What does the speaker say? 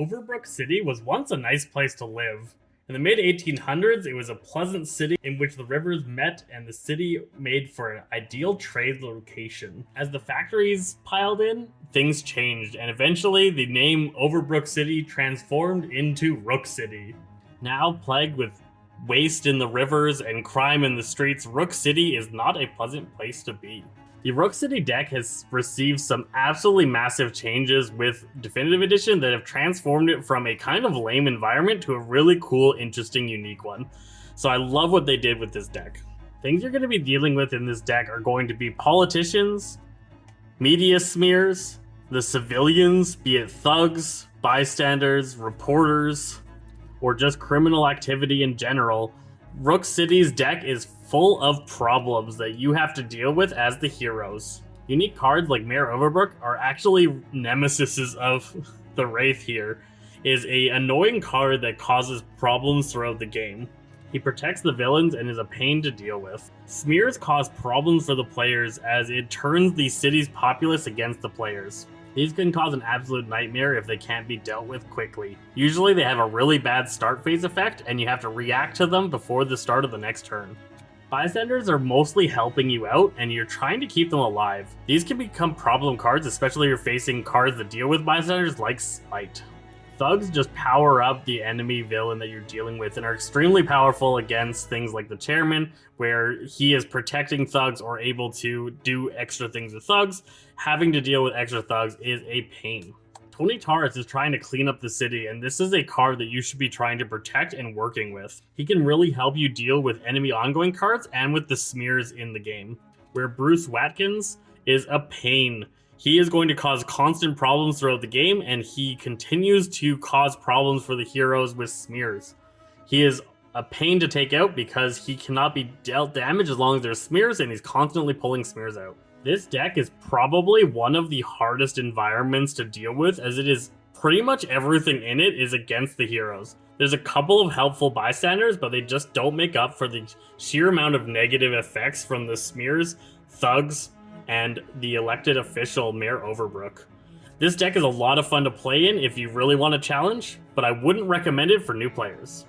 Overbrook City was once a nice place to live. In the mid 1800s, it was a pleasant city in which the rivers met and the city made for an ideal trade location. As the factories piled in, things changed, and eventually the name Overbrook City transformed into Rook City. Now plagued with waste in the rivers and crime in the streets, Rook City is not a pleasant place to be. The Rook City deck has received some absolutely massive changes with Definitive Edition that have transformed it from a kind of lame environment to a really cool, interesting, unique one. So I love what they did with this deck. Things you're going to be dealing with in this deck are going to be politicians, media smears, the civilians, be it thugs, bystanders, reporters, or just criminal activity in general. Rook City's deck is full of problems that you have to deal with as the heroes. Unique cards like Mayor Overbrook are actually nemesis of the Wraith here. Is a annoying card that causes problems throughout the game. He protects the villains and is a pain to deal with. Smears cause problems for the players as it turns the city's populace against the players. These can cause an absolute nightmare if they can't be dealt with quickly. Usually they have a really bad start phase effect and you have to react to them before the start of the next turn. Bystanders are mostly helping you out and you're trying to keep them alive. These can become problem cards, especially if you're facing cards that deal with bystanders like Spite. Thugs just power up the enemy villain that you're dealing with and are extremely powerful against things like the chairman, where he is protecting thugs or able to do extra things with thugs. Having to deal with extra thugs is a pain. Tony Taurus is trying to clean up the city, and this is a card that you should be trying to protect and working with. He can really help you deal with enemy ongoing cards and with the smears in the game. Where Bruce Watkins is a pain. He is going to cause constant problems throughout the game, and he continues to cause problems for the heroes with smears. He is a pain to take out because he cannot be dealt damage as long as there's smears, and he's constantly pulling smears out. This deck is probably one of the hardest environments to deal with, as it is pretty much everything in it is against the heroes. There's a couple of helpful bystanders, but they just don't make up for the sheer amount of negative effects from the smears, thugs, and the elected official Mayor Overbrook. This deck is a lot of fun to play in if you really want a challenge, but I wouldn't recommend it for new players.